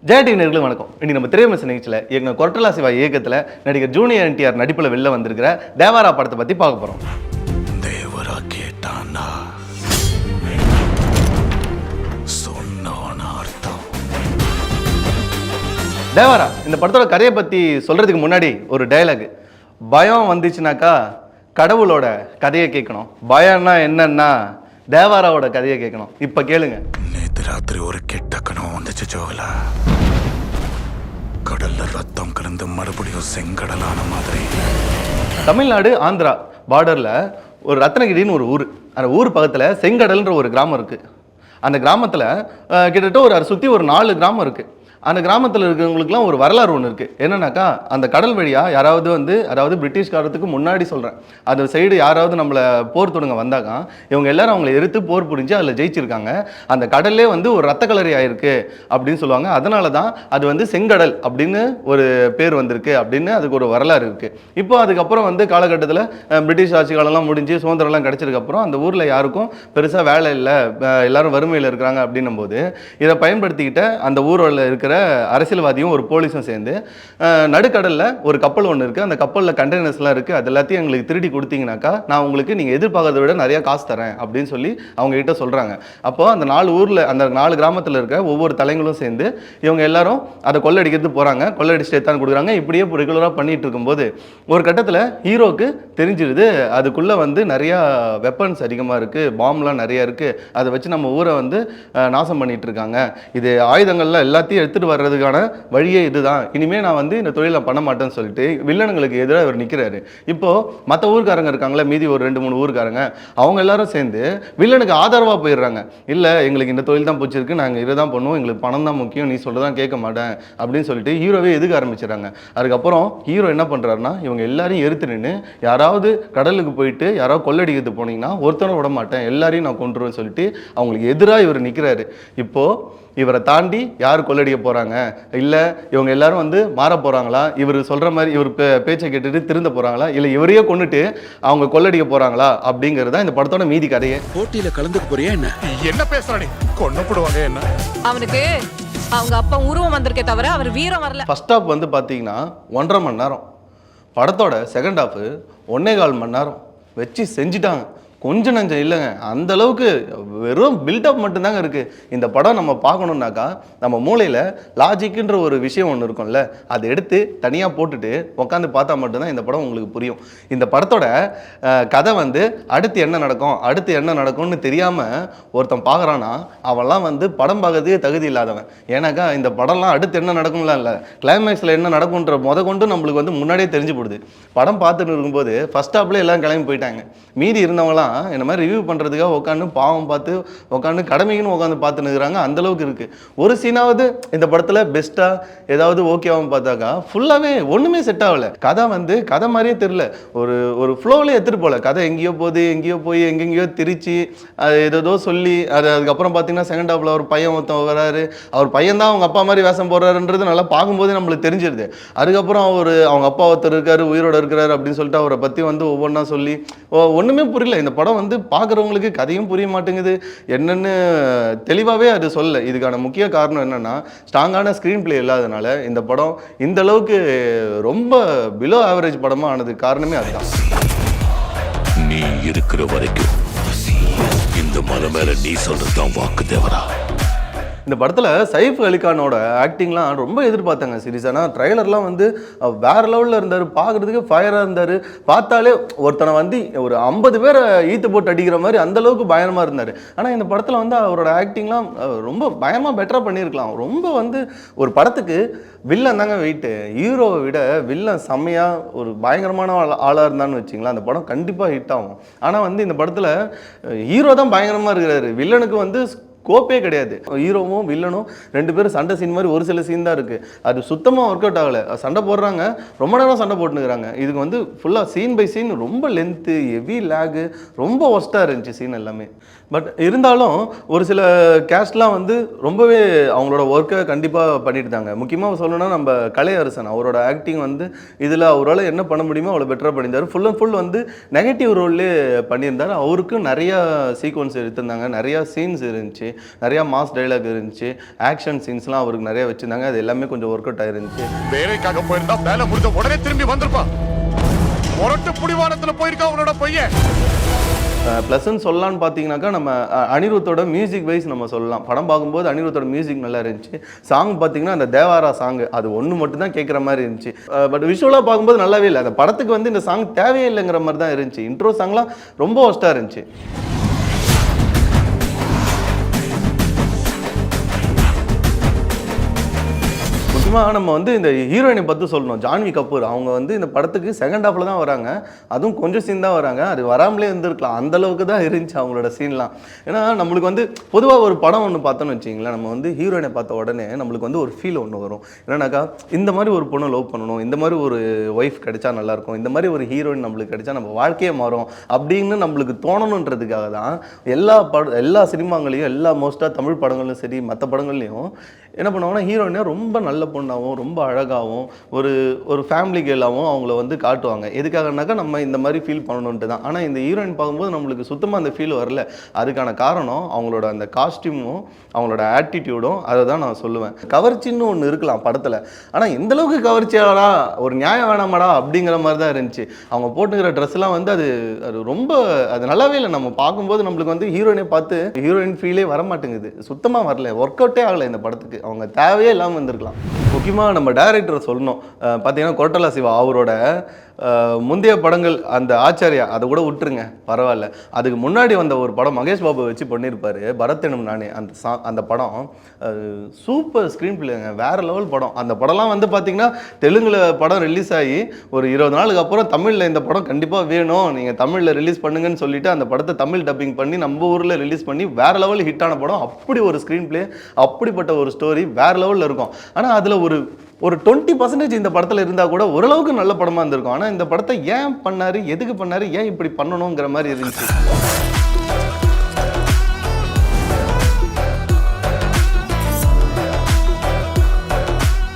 Jaya TV நேயர்களுக்கு வணக்கம். இன்னைக்கு நம்ம திரைவிமர்சன நிகழ்ச்சியில் இயக்குனர் கொரட்டலா சிவா இயக்கத்தில் நடிகர் ஜூனியர் என்டிஆர் நடிப்பில் வெளில வந்திருக்கிற தேவாரா படத்தை பற்றி பார்க்க போகிறோம். தேவரா கேட்டானா சொன்னான அர்த்தம். தேவாரா இந்த படத்தோட கதையை பற்றி சொல்கிறதுக்கு முன்னாடி ஒரு டயலாக். பயம் வந்துச்சுனாக்கா கடவுளோட கதையை கேட்கணும், பயம்னா என்னன்னா தேவாராவோட கதையை கேட்கணும். இப்போ கேளுங்க. நேற்று ராத்திரி ஒரு கெட்ட கனவு வந்துச்சு ஜோகல. கடல்ல ரத்தம் கலந்து மறுபடியும் செங்கடலான மாதிரி. தமிழ்நாடு ஆந்திரா பார்டரில் ஒரு ரத்னகிரின்னு ஒரு ஊர். அந்த ஊர் பக்கத்தில் செங்கடல்ன்ற ஒரு கிராமம் இருக்குது. அந்த கிராமத்தில் கிட்டத்தட்ட அதை சுற்றி ஒரு 4 கிராமம் இருக்குது. அந்த கிராமத்தில் இருக்கிறவங்களுக்குலாம் ஒரு வரலாறு ஒன்று இருக்குது. என்னன்னாக்கா அந்த கடல் வழியாக யாராவது அதாவது பிரிட்டிஷ்காரத்துக்கு முன்னாடி சொல்கிறேன், அந்த சைடு யாராவது நம்மளை போர் தொடங்க வந்தாக்கா இவங்க எல்லாரும் அவங்கள எதிர்த்து போர் புரிஞ்சு அதில் ஜெயிச்சிருக்காங்க. அந்த கடல்லே ஒரு ரத்த கலரி ஆயிருக்கு அப்படின்னு சொல்லுவாங்க. அதனால தான் அது செங்கடல் அப்படின்னு ஒரு பேர் வந்திருக்கு அப்படின்னு அதுக்கு ஒரு வரலாறு இருக்குது. இப்போ அதுக்கப்புறம் காலகட்டத்தில் பிரிட்டிஷ் ஆட்சி காலம்லாம் முடிஞ்சு சுதந்திரம்லாம் கிடச்சதுக்கப்புறம் அந்த ஊரில் யாருக்கும் பெருசாக வேலை இல்லை, எல்லாரும் வறுமையில் இருக்கிறாங்க அப்படின்னும் போது இதை பயன்படுத்திக்கிட்ட அந்த ஊரில் இருக்கிற அரசியல்வாதியும் ஒரு போலீஸும் சேர்ந்து நடுக்கடலில் ஒரு கப்பல் ஒன்று இருக்குது. அந்த கப்பலில் கண்டெய்னர்ஸ்லாம் இருக்குது. அது எல்லாத்தையும் எங்களுக்கு திருடி கொடுத்தீங்கன்னாக்கா நான் உங்களுக்கு நீங்கள் எதிர்பார்க்கறத விட நிறையா காசு தரேன் அப்படின்னு சொல்லி அவங்க கிட்ட சொல்கிறாங்க. அப்போது அந்த 4 ஊரில் அந்த 4 கிராமத்தில் இருக்க ஒவ்வொரு தலைங்களும் சேர்ந்து இவங்க எல்லாரும் அதை கொள்ளடிக்கிறது போகிறாங்க. கொள்ளடிச்சுட்டு தான் கொடுக்குறாங்க. இப்படியே ரெகுலராக பண்ணிட்டு இருக்கும்போது ஒரு கட்டத்தில் ஹீரோக்கு தெரிஞ்சிருது அதுக்குள்ளே நிறையா வெப்பன்ஸ் அதிகமாக இருக்குது, பாம்லாம் நிறையா இருக்குது, அதை வச்சு நம்ம ஊரை நாசம் பண்ணிட்டு இருக்காங்க, இது ஆயுதங்கள்லாம் எல்லாத்தையும் எடுத்துகிட்டு வர்றதுக்கான வழியே இதுதான், இனிமேல் நான் இந்த தொழிலை பண்ண மாட்டேன்னு சொல்லிட்டு வில்லனுங்களுக்கு எதிராக அவர் நிற்கிறாரு. இப்போது மற்ற ஊருக்காரங்க இருக்காங்களே, மீதி ஒரு 2-3 ஊருக்காரங்க, அவங்க எல்லாரும் சேர்ந்து வில்லனுக்கு ஆதரவாக போயிடுறாங்க. இல்லை எங்களுக்கு இந்த தொழில் தான் பிடிச்சிருக்கு, நாங்கள் இதை தான் பண்ணுவோம், எங்களுக்கு பணம் தான் முக்கியம், நீ சொல்கிறதான் கேட்க மாட்டேன் அப்படின்னு சொல்லிட்டு ஹீரோவே எதுக்க ஆரம்பிச்சிடறாங்க. அதுக்கப்புறம் ஹீரோ என்ன பண்ணுறாருன்னா இவங்க எல்லாரையும் எதிர்த்து நின்று யாராவது கடலுக்கு போயிட்டு யாராவது கொள்ளடிக்கிறது போனீங்கன்னா ஒருத்தனை விட மாட்டேன், எல்லாரையும் நான் கொண்டுருவேன்னு சொல்லிட்டு அவங்களுக்கு எதிராக இவர் நிற்கிறாரு. இப்போது இவரை தாண்டி யார் கொள்ளடிக்க போகிறாங்க, இல்லை இவங்க எல்லாரும் மாற போகிறாங்களா, இவர் சொல்கிற மாதிரி இவர் பேச்சை கேட்டுட்டு திருந்த போகிறாங்களா, இல்லை இவரையே கொண்டுட்டு அவங்க கொள்ளடிக்க போகிறாங்களா அப்படிங்கிறது தான் இந்த படத்தோட மீதி கதையே. போட்டியில கலந்துக்க போறியா என்ன? என்ன பேசுறானே, கொன்னப்படுவாங்க என்ன? அவனுக்கு அவங்க அப்பா உருவம் வந்திருக்கே தவிர அவர் வீரம் வரல. ஃபர்ஸ்ட் ஹாஃப் பார்த்தீங்கன்னா 1.5 மணி நேரம், படத்தோட செகண்ட் ஹாஃப் 1.25 மணி நேரம் வச்சு செஞ்சுட்டாங்க. கொஞ்சம் நஞ்சம் இல்லைங்க, அந்த அளவுக்கு வெறும் பில்டப் மட்டும்தாங்க இருக்குது. இந்த படம் நம்ம பார்க்கணுன்னாக்கா நம்ம மூளையில் லாஜிக்குன்ற ஒரு விஷயம் ஒன்று இருக்கும்ல, அதை எடுத்து தனியாக போட்டுட்டு உட்காந்து பார்த்தா மட்டும்தான் இந்த படம் உங்களுக்கு புரியும். இந்த படத்தோட கதை அடுத்து என்ன நடக்கும் அடுத்து என்ன நடக்கும்னு தெரியாமல் ஒருத்தன் பார்க்குறான்னா அவன்லாம் படம் பார்க்கறதுக்கே தகுதி இல்லாதவன். ஏன்னாக்கா இந்த படம்லாம் அடுத்து என்ன நடக்கும்லாம் இல்லை, கிளைமேக்ஸில் என்ன நடக்கும்ன்ற கொண்டு நம்மளுக்கு முன்னாடியே தெரிஞ்சு போடுது. படம் பார்த்துட்டு இருக்கும்போது ஃபர்ஸ்ட் ஹாஃப்ல எல்லாம் கிளம்பி போயிட்டாங்க. மீதி இருந்தவங்களாம் இந்த மாதிரி ரிவ்யூ பண்ணுறதுக்காக உட்காந்து பாவம் பார்த்து உட்காந்து கடமைக்குன்னு உட்காந்து பார்த்துன்னு இருக்கிறாங்க. அந்தளவுக்கு இருக்குது. ஒரு சீனாவது இந்த படத்தில் பெஸ்ட்டாக ஏதாவது ஓகேவாகவும் பார்த்தாக்கா ஃபுல்லாகவே ஒன்றுமே செட் ஆகலை. கதை கதை மாதிரியே தெரில, ஒரு ஃப்ளோவிலே எடுத்துகிட்டு போகல. கதை எங்கேயோ போகுது, எங்கேயோ போய் எங்கெங்கேயோ திரிச்சு அது ஏதோ சொல்லி அதுக்கப்புறம் பார்த்தீங்கன்னா செகண்ட் ஹாஃபில் ஒரு பையன் ஒருத்தன் வராரு, அவர் பையன் தான் அவங்க அப்பா மாதிரி வேஷம் போடுறாருன்றது நல்லா பார்க்கும்போதே நம்மளுக்கு தெரிஞ்சிருது. அதுக்கப்புறம் அவங்க அப்பா ஒருத்தர் இருக்காரு, உயிரோடு இருக்கிறாரு அப்படின்னு சொல்லிட்டு அவரை பற்றி ஒவ்வொன்றா சொல்லி ஒன்றுமே புரியல. இந்த படம் பார்க்குறவங்களுக்கு கதையும் புரிய மாட்டேங்குது, என்னன்னு தெளிவாகவே அது சொல்ல. இதுக்கான முக்கிய காரணம் என்னன்னா ஸ்ட்ராங்கான ஸ்க்ரீன் பிளே இல்லாதனால இந்த படம் இந்த அளவுக்கு ரொம்ப பிலோ ஆவரேஜ் படமாக ஆனதுக்கு காரணமே அதுதான். நீ இருக்கிற வரைக்கும் இந்த மலை மேல நீ சொல்றதுதான் வாக்கு தேவரா. இந்த படத்தில் சைஃப் அலிகானோட ஆக்டிங்லாம் ரொம்ப எதிர்பார்த்தாங்க சீரியஸ். ஆனால் ட்ரைலர்லாம் வேறு லெவலில் இருந்தார், பார்க்குறதுக்கு ஃபயராக இருந்தார். பார்த்தாலே ஒருத்தனை ஒரு 50 பேரை ஈத்து போட்டு அடிக்கிற மாதிரி அந்தளவுக்கு பயங்கரமாக இருந்தார். ஆனால் இந்த படத்தில் அவரோட ஆக்டிங்லாம் ரொம்ப பயமாக பெட்டராக பண்ணியிருக்கலாம். ரொம்ப ஒரு படத்துக்கு வில்லன் தாங்க வெயிட்டு, ஹீரோவை விட வில்லன் செம்மையாக ஒரு பயங்கரமான ஆளாக இருந்தான்னு வச்சிங்களா அந்த படம் கண்டிப்பாக ஹிட் ஆகும். ஆனால் இந்த படத்தில் ஹீரோ தான் பயங்கரமாக இருக்கிறாரு, வில்லனுக்கு கோப்பே கிடையாது. ஹீரோவும் வில்லனும் 2 பேரும் சண்டை சீன் மாதிரி ஒரு சில சீன் தான் இருக்குது. அது சுத்தமாக ஒர்க் அவுட் ஆகலை. சண்டை போடுறாங்க, ரொம்ப நேரம் சண்டை போட்டுனுக்குறாங்க. இதுக்கு ஃபுல்லாக சீன் பை சீன் ரொம்ப லென்த்து, ஹெவி லேகு, ரொம்ப ஒஸ்ட்டாக இருந்துச்சு சீன் எல்லாமே. பட் இருந்தாலும் ஒரு சில கேஸ்ட்லாம் ரொம்பவே அவங்களோட ஒர்க்கை கண்டிப்பாக பண்ணிட்டுதாங்க. முக்கியமாக சொல்லணும்னா நம்ம கலையரசன் அவரோட ஆக்டிங் இதில் அவரால் என்ன பண்ண முடியுமோ அவ்வளோ பெட்டராக பண்ணியிருந்தார். ஃபுல் அண்ட் ஃபுல் நெகட்டிவ் ரோல்லே பண்ணியிருந்தார். அவருக்கும் நிறையா சீக்வன்ஸ் எடுத்திருந்தாங்க, நிறையா சீன்ஸ் இருந்துச்சு. நிறையா மாஸ் டைலாக் இருந்துச்சு, ஆக்ஷன் சீன்ஸ்லாம் அவருக்கு நிறைய வச்சுருந்தாங்க. அது எல்லாமே கொஞ்சம் ஒர்க் அவுட் ஆயிருந்துச்சு. வேலைக்காக போயிருந்தா வேலை முடிஞ்ச உடனே திரும்பி வந்திருப்பான். முரட்டு புடிவானத்துல போயிருக்கா அவனோட பையன். ப்ளஸ்ன்னு சொல்லலான்னு பார்த்தீங்கன்னாக்கா நம்ம அனிருத்தோட மியூசிக் வைஸ் நம்ம சொல்லலாம். படம் பார்க்கும்போது அனிருத்தோட மியூசிக் நல்லா இருந்துச்சு. சாங் பார்த்தீங்கன்னா அந்த தேவாரா சாங் அது ஒன்று மட்டும் தான் கேட்குற மாதிரி இருந்துச்சு. பட் விஷுவலாக பார்க்கும்போது நல்லாவே இல்லை. அந்த படத்துக்கு வந்து இந்த சாங் தேவையே இல்லைங்கிற மாதிரி தான் இருந்துச்சு. இன்ட்ரோ சாங்லாம் ரொம்ப ஒஸ்ட்டாக இருந்துச்சு. முக்கியமாக நம்ம வந்து இந்த ஹீரோயினை பற்றி சொல்லணும். ஜான்வி கபூர் அவங்க வந்து இந்த படத்துக்கு செகண்ட் ஹாஃபில் தான் வராங்க. அதுவும் கொஞ்சம் சீன் தான் வராங்க. அது வராமலே இருந்திருக்கலாம், அந்தளவுக்கு தான் இருந்துச்சு அவங்களோட சீன்லாம். ஏன்னா நம்மளுக்கு வந்து பொதுவாக ஒரு படம் ஒன்று பார்த்தோன்னு வச்சிங்களேன், நம்ம வந்து ஹீரோயினை பார்த்த உடனே நம்மளுக்கு வந்து ஒரு ஃபீல் ஒன்று வரும். என்னன்னாக்கா இந்த மாதிரி ஒரு பொண்ணை லவ் பண்ணணும், இந்த மாதிரி ஒரு ஒய்ஃப் கிடைச்சா நல்லாயிருக்கும், இந்த மாதிரி ஒரு ஹீரோயின் நம்மளுக்கு கிடைச்சா நம்ம வாழ்க்கையே மாறும் அப்படின்னு நம்மளுக்கு தோணணுன்றதுக்காக தான் எல்லா சினிமாங்களையும் மோஸ்ட்டாக தமிழ் படங்கள்லையும் சரி மற்ற படங்கள்லையும் என்ன பண்ணுவாங்கன்னா ஹீரோயினை ரொம்ப நல்ல பொண்ணாகவும் ரொம்ப அழகாகவும் ஒரு ஃபேமிலி கேர்ளாகவும் அவங்கள வந்து காட்டுவாங்க. எதுக்காகனாக்கா நம்ம இந்த மாதிரி ஃபீல் பண்ணணுன்ட்டு தான். ஆனால் இந்த ஹீரோயின் பார்க்கும்போது நம்மளுக்கு சுத்தமாக அந்த ஃபீல் வரல. அதுக்கான காரணம் அவங்களோட அந்த காஸ்டியூமும் அவங்களோட ஆட்டிடியூடும். அதை தான் நான் சொல்லுவேன். கவர்ச்சின்னு ஒன்று இருக்கலாம் படத்தில், ஆனால் எந்தளவுக்கு கவர்ச்சியாடா ஒரு நியாயம் வேணாமாடா அப்படிங்கிற மாதிரி தான் இருந்துச்சு. அவங்க போட்டுக்கிற ட்ரெஸ்லாம் வந்து அது ரொம்ப அது நல்லாவே இல்லை. நம்ம பார்க்கும்போது நம்மளுக்கு வந்து ஹீரோயினை பார்த்து ஹீரோயின் ஃபீலே வர மாட்டேங்குது, சுத்தமாக வரல, ஒர்க் அவுட்டே ஆகலை இந்த படத்துக்கு. அவங்க தேவையே இல்லாமல் வந்திருக்கலாம். முக்கியமாக நம்ம டைரக்டரை சொல்லணும். பார்த்தீங்கன்னா கொரட்டலா சிவா அவரோட முந்தைய படங்கள் அந்த ஆச்சாரியா அதை கூட விட்டுருங்க பரவாயில்ல. அதுக்கு முன்னாடி வந்த ஒரு படம் மகேஷ் பாபு வச்சு பண்ணியிருப்பாரு, பரத் எனும் நானே. அந்த படம் சூப்பர் ஸ்க்ரீன் பிளேங்க, வேற லெவல் படம். அந்த படம்லாம் வந்து பார்த்தீங்கன்னா தெலுங்குல படம் ரிலீஸ் ஆகி ஒரு 20 நாளுக்கு அப்புறம் தமிழில் இந்த படம் கண்டிப்பாக வேணும், நீங்கள் தமிழில் ரிலீஸ் பண்ணுங்கன்னு சொல்லிட்டு அந்த படத்தை தமிழ் டப்பிங் பண்ணி நம்ம ஊரில் ரிலீஸ் பண்ணி வேற லெவல் ஹிட்டான படம். அப்படி ஒரு ஸ்க்ரீன் பிளே, அப்படிப்பட்ட ஒரு ஸ்டோரி வேற லெவலில் இருக்கும். ஆனால் அதில் ஒரு 20% இந்த படத்தில் இருந்தால் கூட ஓரளவுக்கு நல்ல படமாக இருந்திருக்கும். ஆனால் இந்த படத்தை ஏன் பண்ணாரு, எதுக்கு பண்ணாரு, ஏன் இப்படி பண்ணணுங்கிற மாதிரி இருந்துச்சு.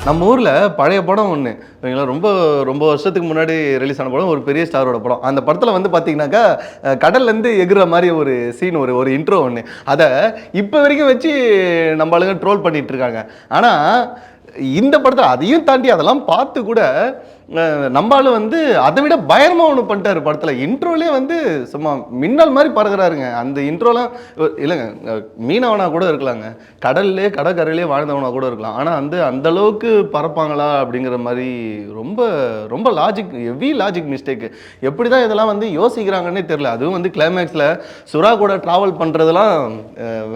நம்ம ஊரில் பழைய படம் ஒன்று ஓகேங்களா, ரொம்ப வருஷத்துக்கு முன்னாடி ரிலீஸ் ஆன படம், ஒரு பெரிய ஸ்டாரோட படம். அந்த படத்தில் வந்து பார்த்தீங்கன்னாக்கா கடல்லேருந்து எகுற மாதிரி ஒரு சீன், ஒரு இன்ட்ரோ ஒன்று, அதை இப்போ வரைக்கும் வச்சு நம்ம ஆளுங்க ட்ரோல் பண்ணிட்டு இருக்காங்க. ஆனால் இந்த படத்தில் அதையும் தாண்டி அதெல்லாம் பார்த்து கூட நம்மளால வந்து அதை விட பயங்கரமாக ஒன்று பண்ணிட்டாரு படத்தில். இன்ட்ரோலே வந்து சும்மா மின்னல் மாதிரி பறகுறாருங்க. அந்த இன்ட்ரோலாம் இல்லைங்க, மீனவனா கூட இருக்கலாங்க, கடற்கரையிலே வாழ்ந்தவனா கூட இருக்கலாம். ஆனால் வந்து அந்தளவுக்கு பறப்பாங்களா அப்படிங்கிற மாதிரி ரொம்ப ஹெவி லாஜிக் மிஸ்டேக்கு. எப்படி தான் இதெல்லாம் வந்து யோசிக்கிறாங்கன்னே தெரில. அதுவும் வந்து கிளைமேக்ஸில் சுறா கூட ட்ராவல் பண்ணுறதுலாம்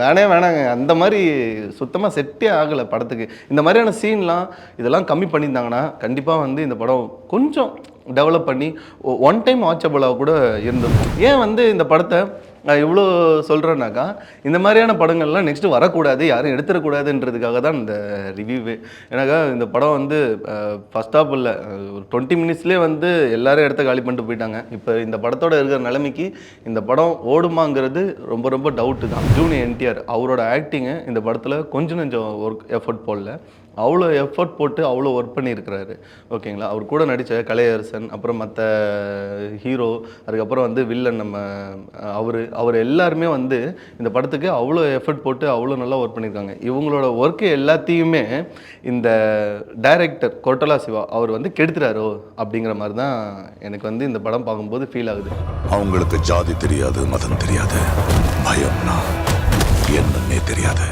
வேணாங்க, அந்த மாதிரி சுத்தமாக செட்டே ஆகலை படத்துக்கு. இந்த மாதிரியான சீன்லாம் இதெல்லாம் கம்மி பண்ணியிருந்தாங்கன்னா கண்டிப்பாக வந்து இந்த படம் கொஞ்சம் டெவலப் பண்ணி ஒன் டைம் வாட்சபிளாக கூட இருந்திருக்கும். ஏன் வந்து இந்த படத்தை இவ்வளோ சொல்கிறேன்னாக்கா, இந்த மாதிரியான படங்கள்லாம் நெக்ஸ்ட்டு வரக்கூடாது, யாரும் எடுத்துடக்கூடாதுன்றதுக்காக தான் இந்த ரிவ்யூவே. ஏன்னாக்கா இந்த படம் வந்து ஃபஸ்ட் ஆஃப் இல்லை, ஒரு 20 மினிட்ஸ்லேயே வந்து எல்லாரும் இடத்த காலி பண்ணிட்டு போயிட்டாங்க. இப்போ இந்த படத்தோட இருக்கிற நிலைமைக்கு இந்த படம் ஓடுமாங்கிறது ரொம்ப டவுட்டு தான். ஜூனியர் என்டிஆர் அவரோட ஆக்டிங்கு இந்த படத்தில் கொஞ்சம் எஃபர்ட் போடல, அவ்வளோ எஃபர்ட் போட்டு அவ்வளோ ஒர்க் பண்ணியிருக்கிறாரு ஓகேங்களா. அவர் கூட நடித்த கலையரசன், அப்புறம் மற்ற ஹீரோ, அதுக்கப்புறம் வந்து வில்லன் நம்ம அவர் எல்லாருமே வந்து இந்த படத்துக்கு அவ்வளோ எஃபர்ட் போட்டு அவ்வளோ நல்லா ஒர்க் பண்ணியிருக்காங்க. இவங்களோட ஒர்க்கு எல்லாத்தையுமே இந்த டைரக்டர் கொரட்டலா சிவா அவர் வந்து கெடுத்துறாரோ அப்படிங்கிற மாதிரி தான் எனக்கு வந்து இந்த படம் பார்க்கும்போது ஃபீல் ஆகுது. அவங்களுக்கு ஜாதி தெரியாது, மதம் தெரியாது, பயம்னா என்னன்னே தெரியாது.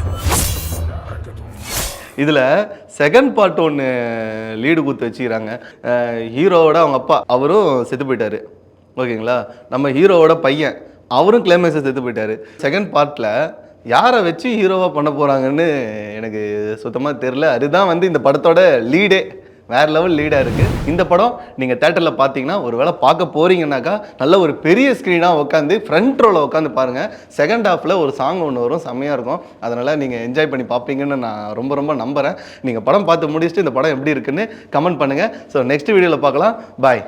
இதில் செகண்ட் பார்ட் ஒன்று லீடு கொடுத்து வச்சுக்கிறாங்க. ஹீரோவோட அவங்க அப்பா அவரும் செத்து போயிட்டாரு ஓகேங்களா. நம்ம ஹீரோவோட பையன் அவரும் கிளைமேக்ஸை செத்து போயிட்டாரு. செகண்ட் பார்ட்டில் யாரை வச்சு ஹீரோவாக பண்ண போகிறாங்கன்னு எனக்கு சுத்தமாக தெரில. அதுதான் வந்து இந்த படத்தோட லீடே, வேறு லெவல் லீடாக இருக்குது. இந்த படம் நீங்கள் தேட்டரில் பார்த்தீங்கன்னா ஒரு வேளை பார்க்க போகிறீங்கன்னாக்கா நல்ல ஒரு பெரிய ஸ்க்ரீனாக உட்காந்து ஃப்ரண்ட் ரோவில் உட்காந்து பாருங்கள். செகண்ட் ஹாஃபில் ஒரு சாங் ஒன்று வரும், செம்மையாக இருக்கும். அதனால் நீங்கள் என்ஜாய் பண்ணி பார்ப்பீங்கன்னு நான் ரொம்ப நம்புகிறேன். நீங்கள் படம் பார்த்து முடிச்சுட்டு இந்த படம் எப்படி இருக்குன்னு கமெண்ட் பண்ணுங்கள். ஸோ நெக்ஸ்ட் வீடியோவில் பார்க்கலாம். பாய்.